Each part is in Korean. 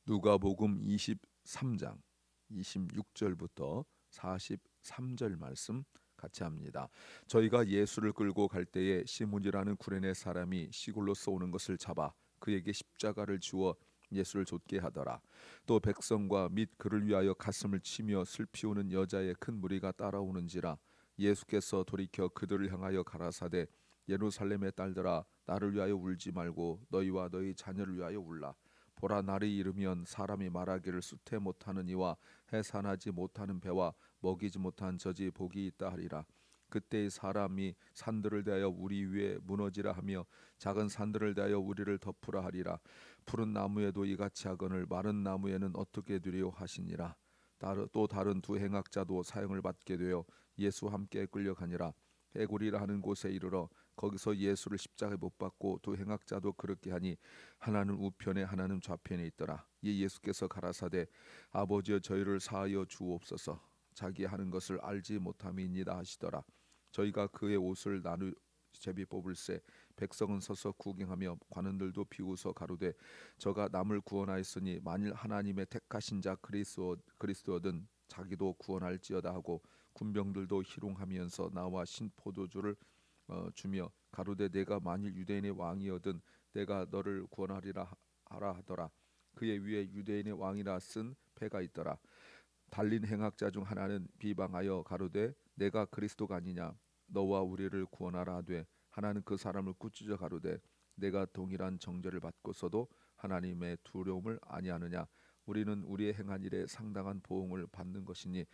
누가복음 23장 26절부터 43절 말씀 같이 합니다. 저희가 예수를 끌고 갈 때에 시몬이라는 구레네 사람이 시골로서 오는 것을 잡아 그에게 십자가를 주어 예수를 좇게 하더라. 또 백성과 및 그를 위하여 가슴을 치며 슬피 우는 여자의 큰 무리가 따라오는지라. 예수께서 돌이켜 그들을 향하여 가라사대 예루살렘의 딸들아, 나를 위하여 울지 말고 너희와 너희 자녀를 위하여 울라. 보라, 날이 이르면 사람이 말하기를 수태 못하는 이와 해산하지 못하는 배와 먹이지 못한 젖이 복이 있다 하리라. 그때의 사람이 산들을 대하여 우리 위에 무너지라 하며 작은 산들을 대하여 우리를 덮으라 하리라. 푸른 나무에도 이같이 하거늘 마른 나무에는 어떻게 되리요 하시니라. 또 다른 두 행악자도 사형을 받게 되어 예수와 함께 끌려가니라. 해골이라 하는 곳에 이르러 거기서 예수를 십자가에 못 박고 두 행악자도 그렇게 하니 하나는 우편에 하나는 좌편에 있더라. 이 예수께서 가라사대 아버지여 저희를 사하여 주옵소서, 자기 하는 것을 알지 못함이니이다 하시더라. 저희가 그의 옷을 나누 제비 뽑을새 백성은 서서 구경하며 관원들도 비웃어 가로되 저가 남을 구원하였으니 만일 하나님의 택하신 자 그리스도든 자기도 구원할지어다 하고 군병들도 희롱하면서 나와 신포도주를 주며 가로되 내가 만일 유대인의 왕이어든 내가 너를 구원하리라 하라 하더라. 그의 위에 유대인의 왕이라 쓴 패가 있더라. 달린 행악자 중 하나는 비방하여 가로되 내가 그리스도가 아니냐 너와 우리를 구원하라 하되 하나는 그 사람을 꾸짖어 가로되 내가 동일한 정죄를 받고서도 하나님의 두려움을 아니하느냐. 우리는 우리의 행한 일에 상당한 보응을 받는 것이니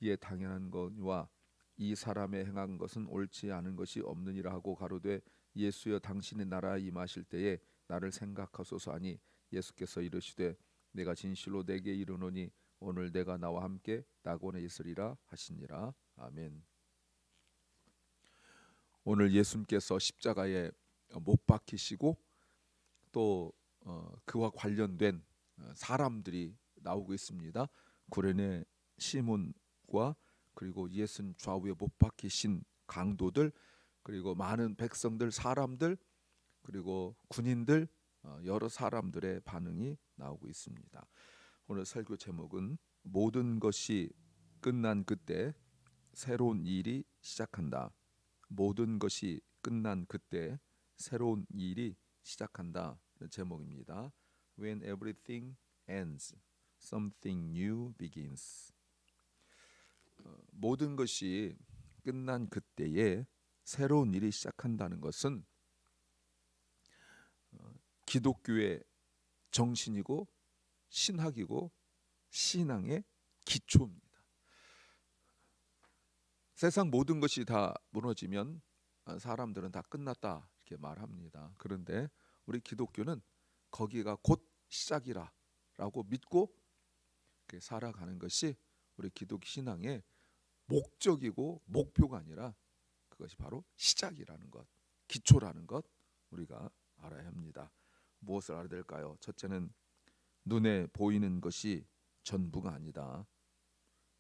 이에 당연한 것과 이 사람의 행한 것은 옳지 않은 것이 없느니라 하고 가로되 예수여 당신의 나라에 임하실 때에 나를 생각하소서 하니 예수께서 이르시되 내가 진실로 내게 이르노니 오늘 내가 나와 함께 낙원에 있으리라 하시니라. 아멘. 오늘 예수님께서 십자가에 못 박히시고 또 그와 관련된 사람들이 나오고 있습니다. 구레네 시몬과 그리고 예수님 좌우에 못 박히신 강도들, 그리고 많은 백성들, 사람들, 그리고 군인들, 여러 사람들의 반응이 나오고 있습니다. 오늘 설교 제목은 모든 것이 끝난 그때 새로운 일이 시작한다. 모든 것이 끝난 그때 새로운 일이 시작한다. 제목입니다. When everything ends, something new begins. 모든 것이 끝난 그때에 새로운 일이 시작한다는 것은 기독교의 정신이고 신학이고 신앙의 기초입니다. 세상 모든 것이 다 무너지면 사람들은 다 끝났다 이렇게 말합니다. 그런데 우리 기독교는 거기가 곧 시작이라고 믿고 살아가는 것이 우리 기독 신앙의 목적이고 목표가 아니라 그것이 바로 시작이라는 것, 기초라는 것 우리가 알아야 합니다. 무엇을 알아야 될까요? 첫째는 눈에 보이는 것이 전부가 아니다.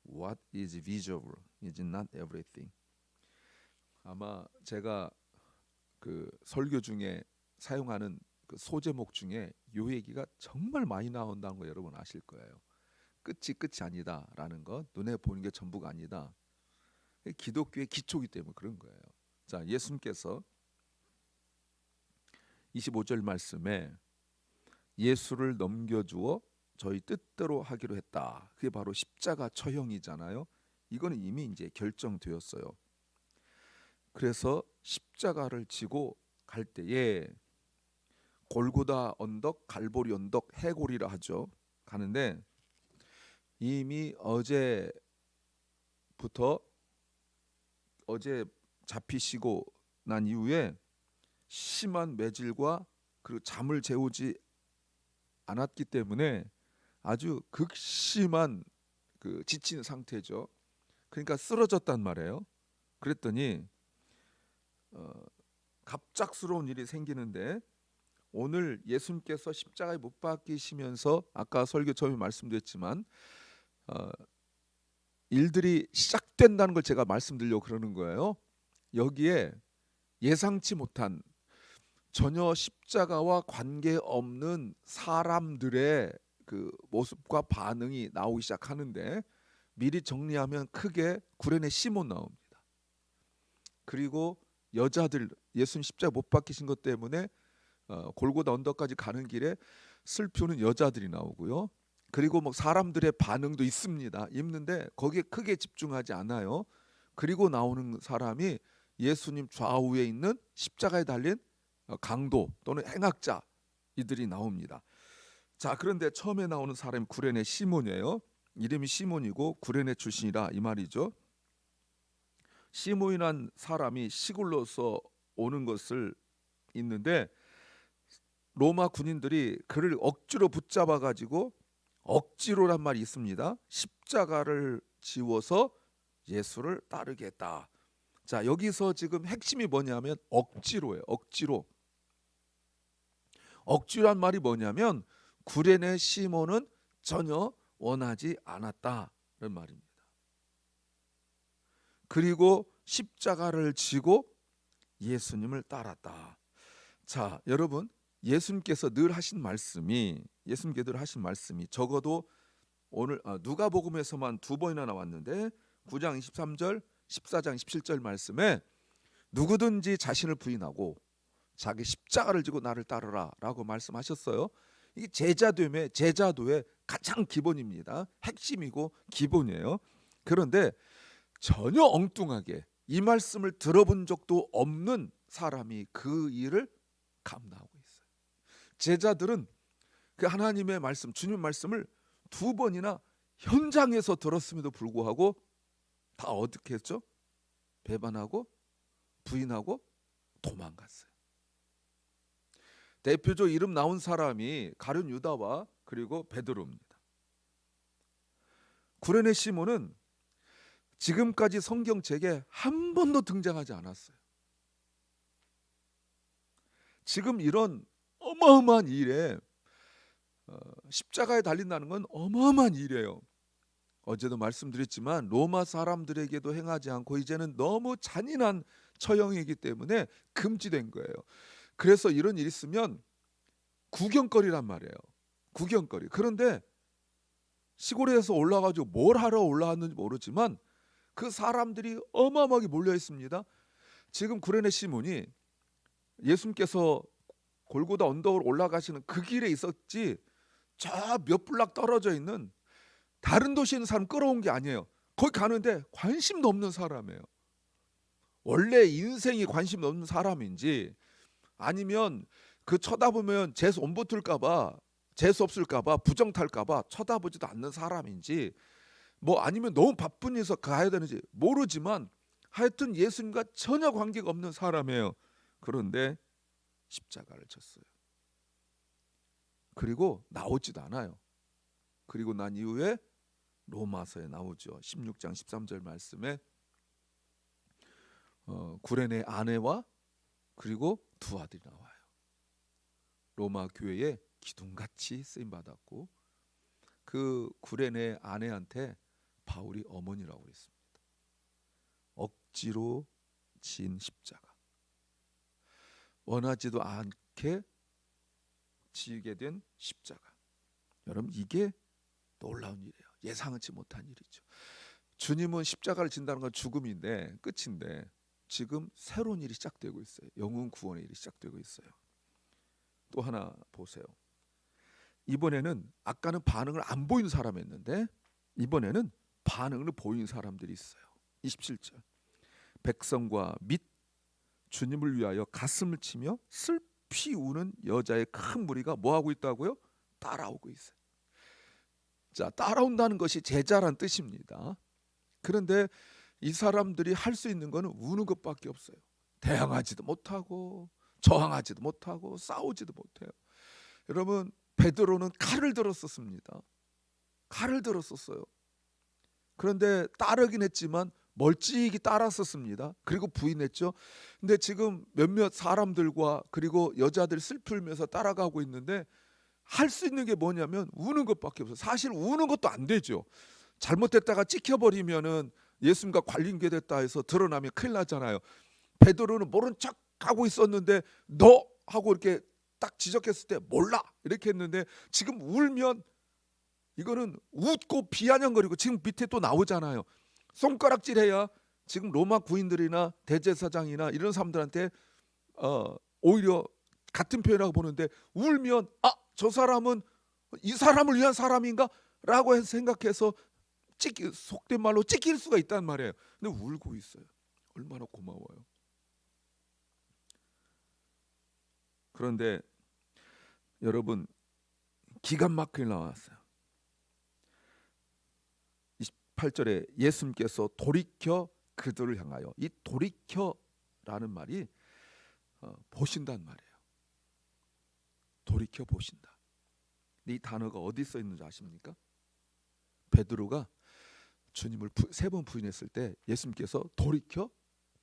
What is visible is not everything. 아마 제가 그 설교 중에 사용하는 그 소제목 중에 이 얘기가 정말 많이 나온다는 거 여러분 아실 거예요. 끝이 아니다라는 것, 눈에 보이는 게 전부가 아니다. 기독교의 기초이기 때문에 그런 거예요. 자, 예수님께서 25절 말씀에 예수를 넘겨주어 저희 뜻대로 하기로 했다. 그게 바로 십자가 처형이잖아요. 이거는 이미 이제 결정되었어요. 그래서 십자가를 지고 갈 때에 골고다 언덕, 갈보리 언덕, 해골이라 하죠. 가는데 이미 어제 잡히시고 난 이후에 심한 매질과 그리고 잠을 재우지 않았기 때문에 아주 극심한 그 지친 상태죠. 그러니까 쓰러졌단 말이에요. 그랬더니 갑작스러운 일이 생기는데 오늘 예수님께서 십자가에 못 박히시면서 아까 설교 처음에 말씀드렸지만 일들이 시작된다는 걸 제가 말씀드리려고 그러는 거예요. 여기에 예상치 못한 전혀 십자가와 관계없는 사람들의 그 모습과 반응이 나오기 시작하는데, 미리 정리하면 크게 구레네 시몬 나옵니다. 그리고 여자들, 예수님 십자가 못 박히신 것 때문에 골고다 언덕까지 가는 길에 슬피 우는 여자들이 나오고요. 그리고 뭐 사람들의 반응도 있습니다. 있는데 거기에 크게 집중하지 않아요. 그리고 나오는 사람이 예수님 좌우에 있는 십자가에 달린 강도 또는 행악자 이들이 나옵니다. 자, 그런데 처음에 나오는 사람이 구레네 시몬이에요. 이름이 시몬이고 구레네 출신이라 이 말이죠. 시몬이란 사람이 시골로서 오는 것을 있는데, 로마 군인들이 그를 억지로 붙잡아 가지고, 억지로란 말이 있습니다. 십자가를 지워서 예수를 따르게 했다. 자, 여기서 지금 핵심이 뭐냐면 억지로예요. 억지로. 억지로란 말이 뭐냐면 구레네 시몬은 전혀 원하지 않았다는 말입니다. 그리고 십자가를 지고 예수님을 따랐다. 자, 여러분, 예수님께서 늘 하신 말씀이 적어도 오늘 누가복음에서만 2번이나 나왔는데 9장 23절, 14장 17절 말씀에 누구든지 자신을 부인하고 자기 십자가를 지고 나를 따르라 라고 말씀하셨어요. 이게 제자도의 가장 기본입니다. 핵심이고 기본이에요. 그런데 전혀 엉뚱하게 이 말씀을 들어본 적도 없는 사람이 그 일을 감당하고 있어요. 제자들은 그 하나님의 말씀, 주님 말씀을 2번이나 현장에서 들었음에도 불구하고 다 어떻게 했죠? 배반하고 부인하고 도망갔어요. 대표적 이름 나온 사람이 가룟 유다와 그리고 베드로입니다. 구레네 시몬은 지금까지 성경책에 한 번도 등장하지 않았어요. 지금 이런 어마어마한 일에 십자가에 달린다는 건 어마어마한 일이에요. 어제도 말씀드렸지만 로마 사람들에게도 행하지 않고 이제는 너무 잔인한 처형이기 때문에 금지된 거예요. 그래서 이런 일이 있으면 구경거리란 말이에요. 구경거리. 그런데 시골에서 올라가지고 뭘 하러 올라왔는지 모르지만 그 사람들이 어마어마하게 몰려 있습니다. 지금 구레네 시몬이 예수님께서 골고다 언덕으로 올라가시는 그 길에 있었지, 저 몇 블락 떨어져 있는 다른 도시에 있는 사람 끌어온 게 아니에요. 거기 가는데 관심도 없는 사람이에요. 원래 인생이 관심 없는 사람인지, 아니면 그 쳐다보면 재수 온 붙을까봐, 재수 없을까봐, 부정 탈까봐 쳐다보지도 않는 사람인지, 뭐 아니면 너무 바쁜 일에서 가야 되는지 모르지만 하여튼 예수님과 전혀 관계가 없는 사람이에요. 그런데 십자가를 쳤어요. 그리고 나오지도 않아요. 그리고 난 이후에 로마서에 나오죠. 16장 13절 말씀에 구레네 아내와 그리고 두 아들이 나와요. 로마 교회에 기둥같이 쓰임 받았고, 그 구레네 아내한테 바울이 어머니라고 했습니다. 억지로 진 십자가, 원하지도 않게 지게 된 십자가. 여러분, 이게 놀라운 일이에요. 예상치 못한 일이죠. 주님은 십자가를 진다는 건 죽음인데, 끝인데, 지금 새로운 일이 시작되고 있어요. 영혼 구원의 일이 시작되고 있어요. 또 하나 보세요. 이번에는 아까는 반응을 안 보이는 사람이었는데 이번에는 반응을 보이는 사람들이 있어요. 27절. 백성과 및 주님을 위하여 가슴을 치며 슬피 우는 여자의 큰 무리가 뭐 하고 있다고요? 따라오고 있어요. 자, 따라온다는 것이 제자란 뜻입니다. 그런데 이 사람들이 할 수 있는 거는 우는 것밖에 없어요. 대항하지도 못하고 저항하지도 못하고 싸우지도 못해요. 여러분, 베드로는 칼을 들었었습니다. 칼을 들었었어요. 그런데 따르긴 했지만 멀찍이 따랐었습니다. 그리고 부인했죠. 근데 지금 몇몇 사람들과 그리고 여자들 슬프면서 따라가고 있는데 할 수 있는 게 뭐냐면 우는 것밖에 없어요. 사실 우는 것도 안 되죠. 잘못했다가 찍혀버리면은 예수님과 관련됐다 해서 드러나면 큰일 나잖아요. 베드로는 모른 척 하고 있었는데 너 하고 이렇게 딱 지적했을 때 몰라 이렇게 했는데 지금 울면 이거는 웃고 비아냥거리고 지금 밑에 또 나오잖아요. 손가락질해야 지금 로마 구인들이나 대제사장이나 이런 사람들한테 오히려 같은 표현이라고 보는데 울면 저 사람은 이 사람을 위한 사람인가? 라고 해서 생각해서 속된 말로 찢길 수가 있단 말이에요. 근데 울고 있어요. 얼마나 고마워요. 그런데 여러분 기가 막히게 나왔어요. 28절에 예수님께서 돌이켜 그들을 향하여, 이 돌이켜라는 말이 보신다는 말이에요. 돌이켜 보신다. 이 단어가 어디 써 있는지 아십니까? 베드로가 주님을 3번 부인했을 때 예수님께서 돌이켜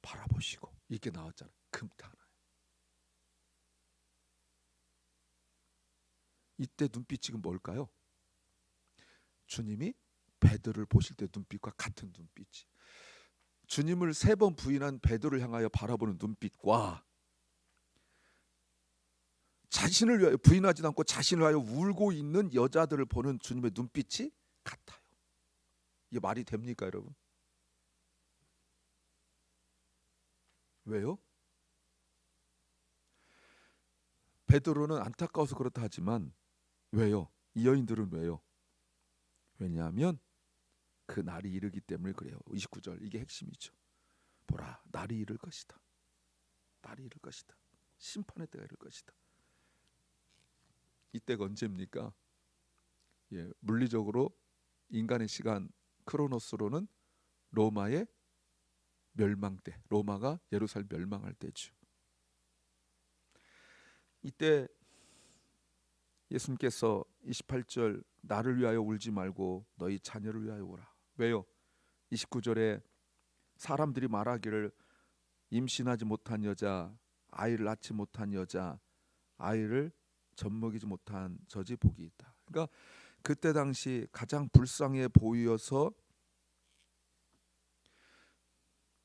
바라보시고 이렇게 나왔잖아요. 금탄하요. 이때 눈빛이 지금 뭘까요? 주님이 베드로를 보실 때 눈빛과 같은 눈빛이, 주님을 3번 부인한 베드로를 향하여 바라보는 눈빛과 자신을 위하여 부인하지도 않고 자신을 위하여 울고 있는 여자들을 보는 주님의 눈빛이 같아요. 이게 말이 됩니까, 여러분? 왜요? 베드로는 안타까워서 그렇다 하지만 왜요? 이 여인들은 왜요? 왜냐하면 그 날이 이르기 때문에 그래요. 29절 이게 핵심이죠. 보라, 날이 이를 것이다. 날이 이를 것이다. 심판의 때가 이를 것이다. 이때가 언제입니까? 물리적으로 인간의 시간 크로노스로는 로마의 멸망 때, 로마가 예루살렘 멸망할 때죠. 이때 예수님께서 28절 나를 위하여 울지 말고 너희 자녀를 위하여 울라. 왜요? 29절에 사람들이 말하기를 임신하지 못한 여자, 아이를 낳지 못한 여자, 아이를 젖먹이지 못한 저지 복이 있다. 그러니까 그때 당시 가장 불쌍해 보여서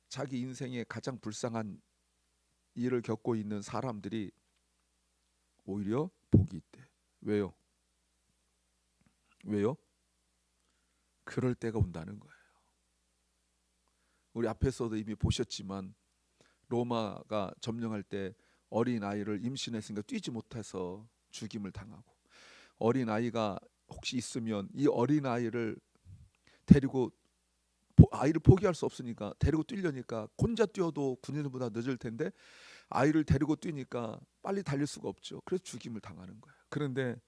자기 인생에 가장 불쌍한 일을 겪고 있는 사람들이 오히려 복이 있대. 왜요? 왜요? 그럴 때가 온다는 거예요. 우리 앞에서도 이미 보셨지만 로마가 점령할 때 어린 아이를 임신했으니까 뛰지 못해서 죽임을 당하고, 어린 아이가 혹시 있으면 이 어린 아이를 데리고, 아이를 포기할 수 없으니까 데리고 뛰려니까 혼자 뛰어도 군인들보다 늦을 텐데 아이를 데리고 뛰니까 빨리 달릴 수가 없죠. 그래서 죽임을 당하는 거예요. 그런데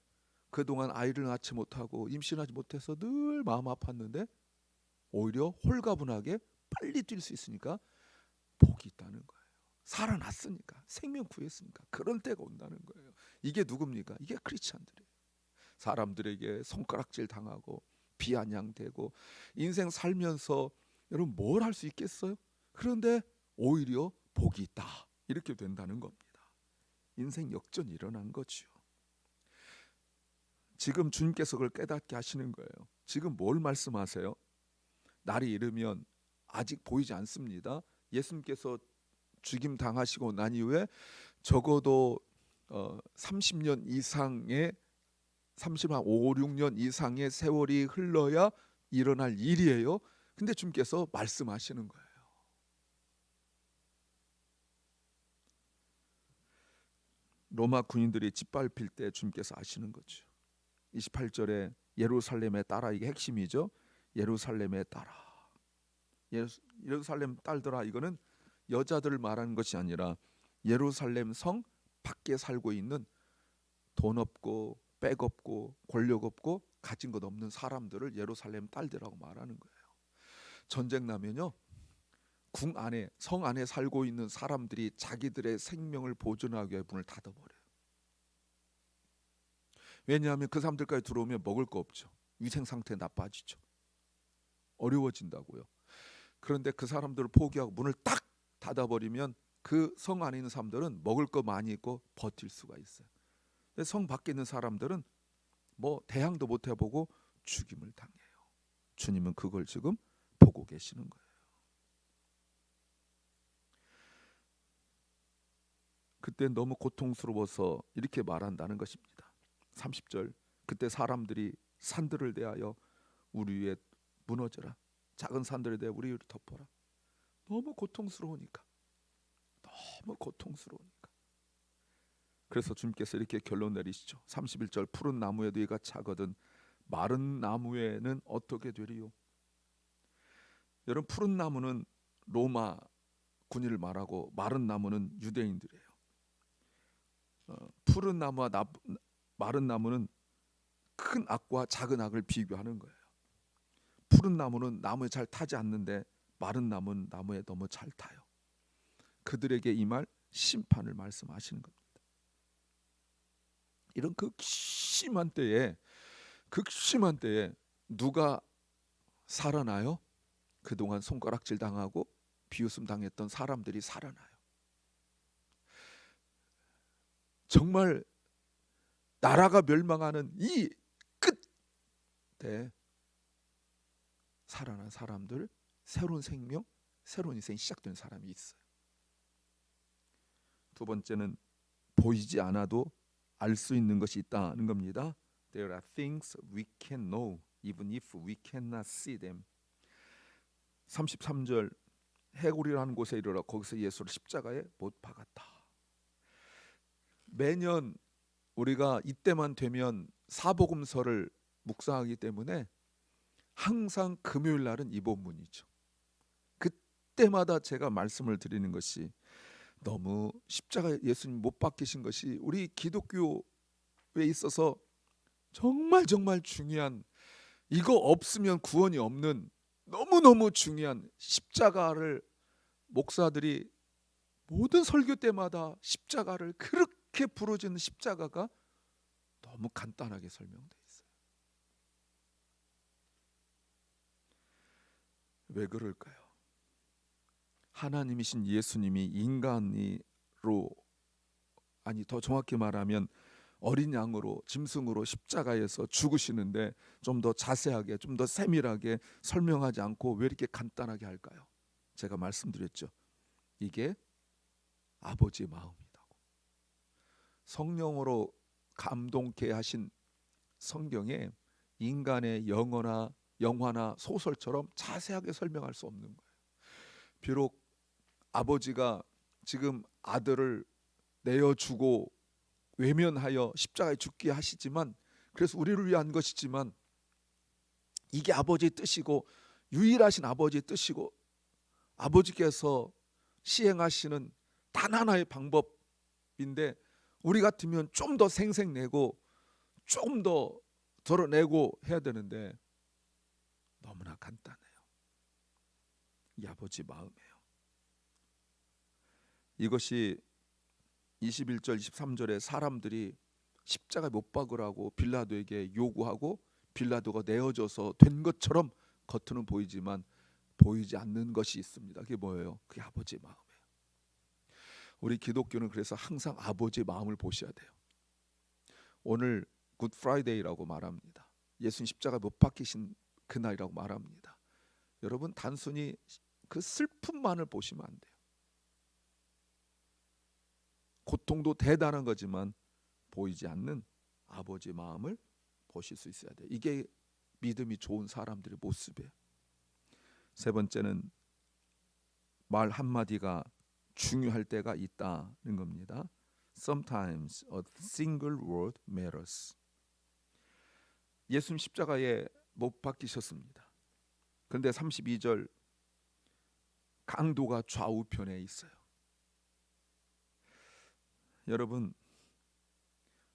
그동안 아이를 낳지 못하고 임신하지 못해서 늘 마음 아팠는데 오히려 홀가분하게 빨리 뛸 수 있으니까 복이 있다는 거예요. 살아났으니까, 생명 구했으니까 그런 때가 온다는 거예요. 이게 누굽니까? 이게 크리스찬들이에요. 사람들에게 손가락질 당하고 비아냥대고 인생 살면서 여러분 뭘 할 수 있겠어요? 그런데 오히려 복이 있다, 이렇게 된다는 겁니다. 인생 역전이 일어난 거죠. 지금 주님께서 그걸 깨닫게 하시는 거예요. 지금 뭘 말씀하세요? 날이 이르면 아직 보이지 않습니다. 예수님께서 죽임 당하시고 난 이후에 적어도 30년 이상의 5, 6년 이상의 세월이 흘러야 일어날 일이에요. 근데 주님께서 말씀하시는 거예요. 로마 군인들이 짓밟힐 때 주님께서 아시는 거죠. 28절에 예루살렘에 따라, 이게 핵심이죠. 예루살렘에 따라. 예루살렘 딸들아, 이거는 여자들을 말하는 것이 아니라 예루살렘 성 밖에 살고 있는 돈 없고 백 없고 권력 없고 가진 것 없는 사람들을 예루살렘 딸들이라고 말하는 거예요. 전쟁 나면요, 궁 안에, 성 안에 살고 있는 사람들이 자기들의 생명을 보존하기 위해 문을 닫아버려요. 왜냐하면 그 사람들까지 들어오면 먹을 거 없죠. 위생 상태 나빠지죠. 어려워진다고요. 그런데 그 사람들을 포기하고 문을 딱 닫아버리면 그 성 안에 있는 사람들은 먹을 거 많이 있고 버틸 수가 있어요. 성 밖에 있는 사람들은 뭐 대항도 못 해보고 죽임을 당해요. 주님은 그걸 지금 보고 계시는 거예요. 그때 너무 고통스러워서 이렇게 말한다는 것입니다. 30절, 그때 사람들이 산들을 대하여 우리 위에 무너져라. 작은 산들에 대해 우리 위를 덮어라. 너무 고통스러우니까. 너무 고통스러우니까. 그래서 주님께서 이렇게 결론 내리시죠. 31절 푸른 나무에도 이가 차거든 마른 나무에는 어떻게 되리요? 여러분, 푸른 나무는 로마 군인을 말하고 마른 나무는 유대인들이에요. 푸른 나무와 마른 나무는 큰 악과 작은 악을 비교하는 거예요. 푸른 나무는 나무에 잘 타지 않는데 마른 나무는 나무에 너무 잘 타요. 그들에게 임할 심판을 말씀하시는 겁니다. 이런 극심한 때에 누가 살아나요? 그동안 손가락질 당하고 비웃음 당했던 사람들이 살아나요. 정말 나라가 멸망하는 이 끝에 살아난 사람들, 새로운 생명, 새로운 인생이 시작된 사람이 있어요. 두 번째는 보이지 않아도 알 수 있는 것이 있다는 겁니다. There are things we can know even if we cannot see them. 33절 해골이라는 곳에 이르러 거기서 예수를 십자가에 못 박았다. 매년 우리가 이때만 되면 사복음서를 묵상하기 때문에 항상 금요일 날은 이 본문이죠. 그때마다 제가 말씀을 드리는 것이 너무 십자가 예수님 못 박히신 것이 우리 기독교에 있어서 정말 중요한, 이거 없으면 구원이 없는 너무너무 중요한 십자가를 목사들이 모든 설교 때마다 십자가를 그렇게 부르짖는 십자가가 너무 간단하게 설명되어 있어요. 왜 그럴까요? 하나님이신 예수님이 인간으로, 아니 더 정확히 말하면 어린 양으로 짐승으로 십자가에서 죽으시는데 좀 더 자세하게, 좀 더 세밀하게 설명하지 않고 왜 이렇게 간단하게 할까요? 제가 말씀드렸죠. 이게 아버지의 마음이라고. 성령으로 감동케 하신 성경에 인간의 영화나 소설처럼 자세하게 설명할 수 없는 거예요. 비록 아버지가 지금 아들을 내어주고 외면하여 십자가에 죽게 하시지만, 그래서 우리를 위한 것이지만 이게 아버지의 뜻이고 유일하신 아버지의 뜻이고 아버지께서 시행하시는 단 하나의 방법인데, 우리 같으면 좀 더 생색내고 좀 더 덜어내고 해야 되는데 너무나 간단해요. 이 아버지 마음이에요. 이것이 21절 23절에 사람들이 십자가에 못 박으라고 빌라도에게 요구하고 빌라도가 내어져서 된 것처럼 겉으로는 보이지만 보이지 않는 것이 있습니다. 그게 뭐예요? 그게 아버지의 마음이에요. 우리 기독교는 그래서 항상 아버지의 마음을 보셔야 돼요. 오늘 굿 프라이데이라고 말합니다. 예수님 십자가에 못 박히신 그날이라고 말합니다. 여러분, 단순히 그 슬픔만을 보시면 안 돼요. 고통도 대단한 거지만 보이지 않는 아버지의 마음을 보실 수 있어야 돼요. 이게 믿음이 좋은 사람들의 모습이에요. 세 번째는 말 한마디가 중요할 때가 있다는 겁니다. Sometimes a single word matters. 예수님 십자가에 못 박히셨습니다. 그런데 32절 강도가 좌우편에 있어요. 여러분,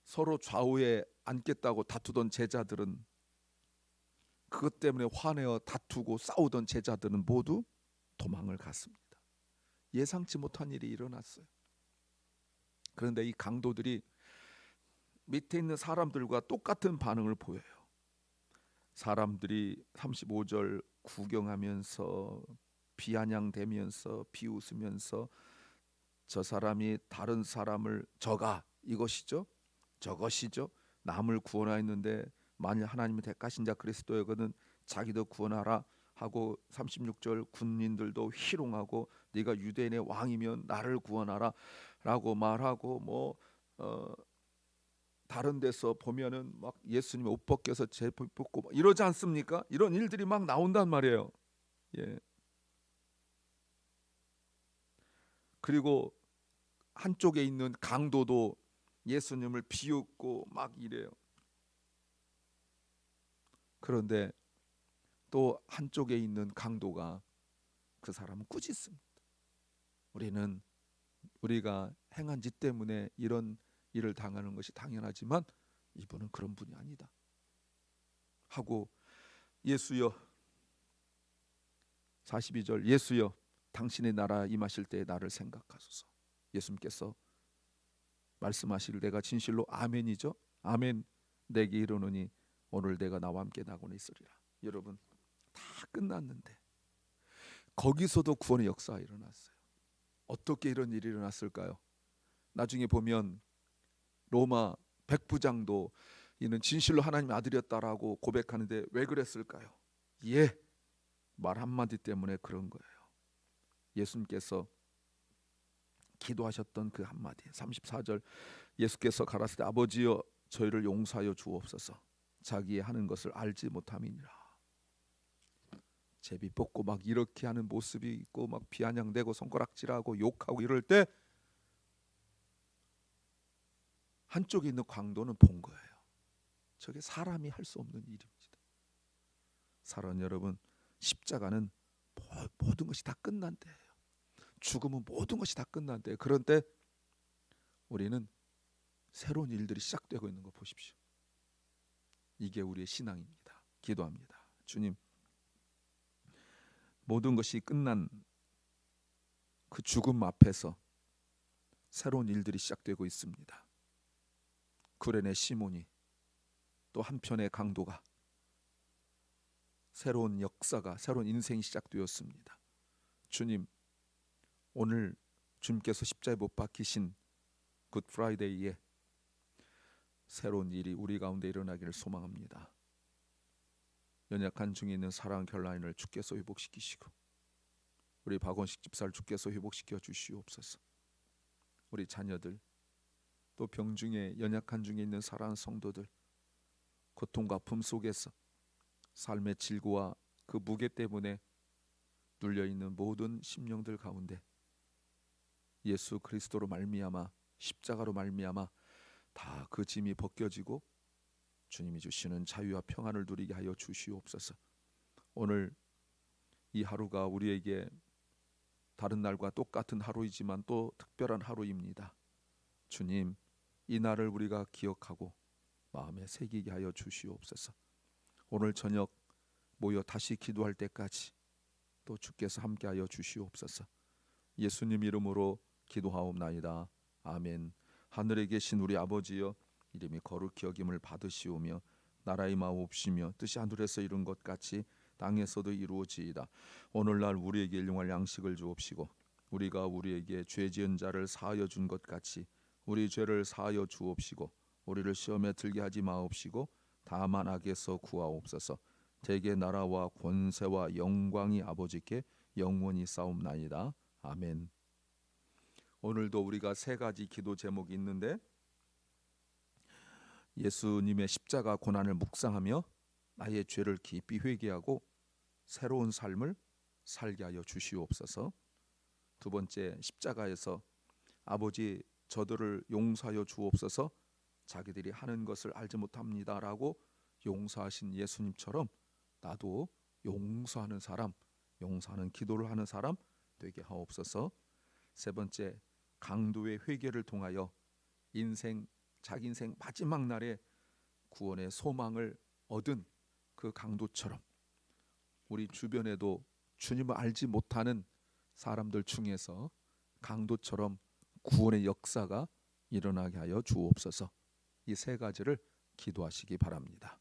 서로 좌우에 앉겠다고 다투던 제자들은, 그것 때문에 화내어 다투고 싸우던 제자들은 모두 도망을 갔습니다. 예상치 못한 일이 일어났어요. 그런데 이 강도들이 밑에 있는 사람들과 똑같은 반응을 보여요. 사람들이 35절 구경하면서 비아냥대면서 비웃으면서 저 사람이 다른 사람을 이것이죠, 저것이죠, 남을 구원하였는데 만일 하나님의 택하신 자 그리스도여거든 자기도 구원하라 하고 36절 군인들도 희롱하고 네가 유대인의 왕이면 나를 구원하라 라고 말하고 다른 데서 보면은 막 예수님 옷 벗겨서 제복 입고 막 이러지 않습니까? 이런 일들이 막 나온단 말이에요. 예. 그리고 한쪽에 있는 강도도 예수님을 비웃고 막 이래요. 그런데 또 한쪽에 있는 강도가 그 사람은 꾸짖습니다. 우리는 우리가 행한 짓 때문에 이런 일을 당하는 것이 당연하지만 이분은 그런 분이 아니다 하고, 예수여, 42절, 예수여 당신의 나라 임하실 때에 나를 생각하소서. 예수님께서 말씀하시길 내가 진실로 아멘이죠, 아멘 내게 이르노니 오늘 내가 나와 함께 나고는 있으리라. 여러분, 다 끝났는데 거기서도 구원의 역사가 일어났어요. 어떻게 이런 일이 일어났을까요? 나중에 보면 로마 백부장도 이는 진실로 하나님의 아들이었다라고 고백하는데 왜 그랬을까요? 예, 말 한마디 때문에 그런 거예요. 예수님께서 기도하셨던 그 한마디, 34절, 예수께서 가라사대 아버지여 저희를 용서하여 주옵소서 자기의 하는 것을 알지 못함이니라. 제비 뽑고 막 이렇게 하는 모습이 있고 막 비아냥대고 손가락질하고 욕하고 이럴 때 한쪽에 있는 광도는 본 거예요. 저게 사람이 할 수 없는 일입니다. 사랑하는 여러분, 십자가는 모든 것이 다 끝난 때예요. 죽음은 모든 것이 다 끝난 때. 그런 때 우리는 새로운 일들이 시작되고 있는 거 보십시오. 이게 우리의 신앙입니다. 기도합니다. 주님, 모든 것이 끝난 그 죽음 앞에서 새로운 일들이 시작되고 있습니다. 구레네 시몬이, 또 한편의 강도가, 새로운 역사가, 새로운 인생이 시작되었습니다. 주님, 오늘 주님께서 십자가에 못 박히신 굿 프라이데이에 새로운 일이 우리 가운데 일어나기를 소망합니다. 연약한 중에 있는 사랑 결라인을 주께서 회복시키시고, 우리 박원식 집사를 주께서 회복시켜 주시옵소서. 우리 자녀들, 또 병중에 연약한 중에 있는 사랑하는 성도들, 고통과 아픔 속에서 삶의 질고와 그 무게 때문에 눌려있는 모든 심령들 가운데 예수 그리스도로 말미암아, 십자가로 말미암아 다 그 짐이 벗겨지고 주님이 주시는 자유와 평안을 누리게 하여 주시옵소서. 오늘 이 하루가 우리에게 다른 날과 똑같은 하루이지만 또 특별한 하루입니다. 주님, 이 날을 우리가 기억하고 마음에 새기게 하여 주시옵소서. 오늘 저녁 모여 다시 기도할 때까지 또 주께서 함께하여 주시옵소서. 예수님 이름으로 기도하옵나이다. 아멘. 하늘에 계신 우리 아버지여, 이름이 거룩히 여김을 받으시오며 나라의 마옵시며 뜻이 하늘에서 이룬 것 같이 땅에서도 이루어지이다. 오늘날 우리에게 일용할 양식을 주옵시고, 우리가 우리에게 죄 지은 자를 사하여 준 것 같이 우리 죄를 사하여 주옵시고, 우리를 시험에 들게 하지 마옵시고 다만 악에서 구하옵소서. 대개 나라와 권세와 영광이 아버지께 영원히 싸움나이다. 아멘. 오늘도 우리가 세 가지 기도 제목이 있는데, 예수님의 십자가 고난을 묵상하며 나의 죄를 깊이 회개하고 새로운 삶을 살게 하여 주시옵소서. 두 번째, 십자가에서 아버지 저들을 용서하여 주옵소서, 자기들이 하는 것을 알지 못합니다라고 용서하신 예수님처럼 나도 용서하는 사람, 용서하는 기도를 하는 사람 되게 하옵소서. 세 번째, 강도의 회개를 통하여 자기 인생 마지막 날에 구원의 소망을 얻은 그 강도처럼 우리 주변에도 주님을 알지 못하는 사람들 중에서 강도처럼 구원의 역사가 일어나게 하여 주옵소서. 이 세 가지를 기도하시기 바랍니다.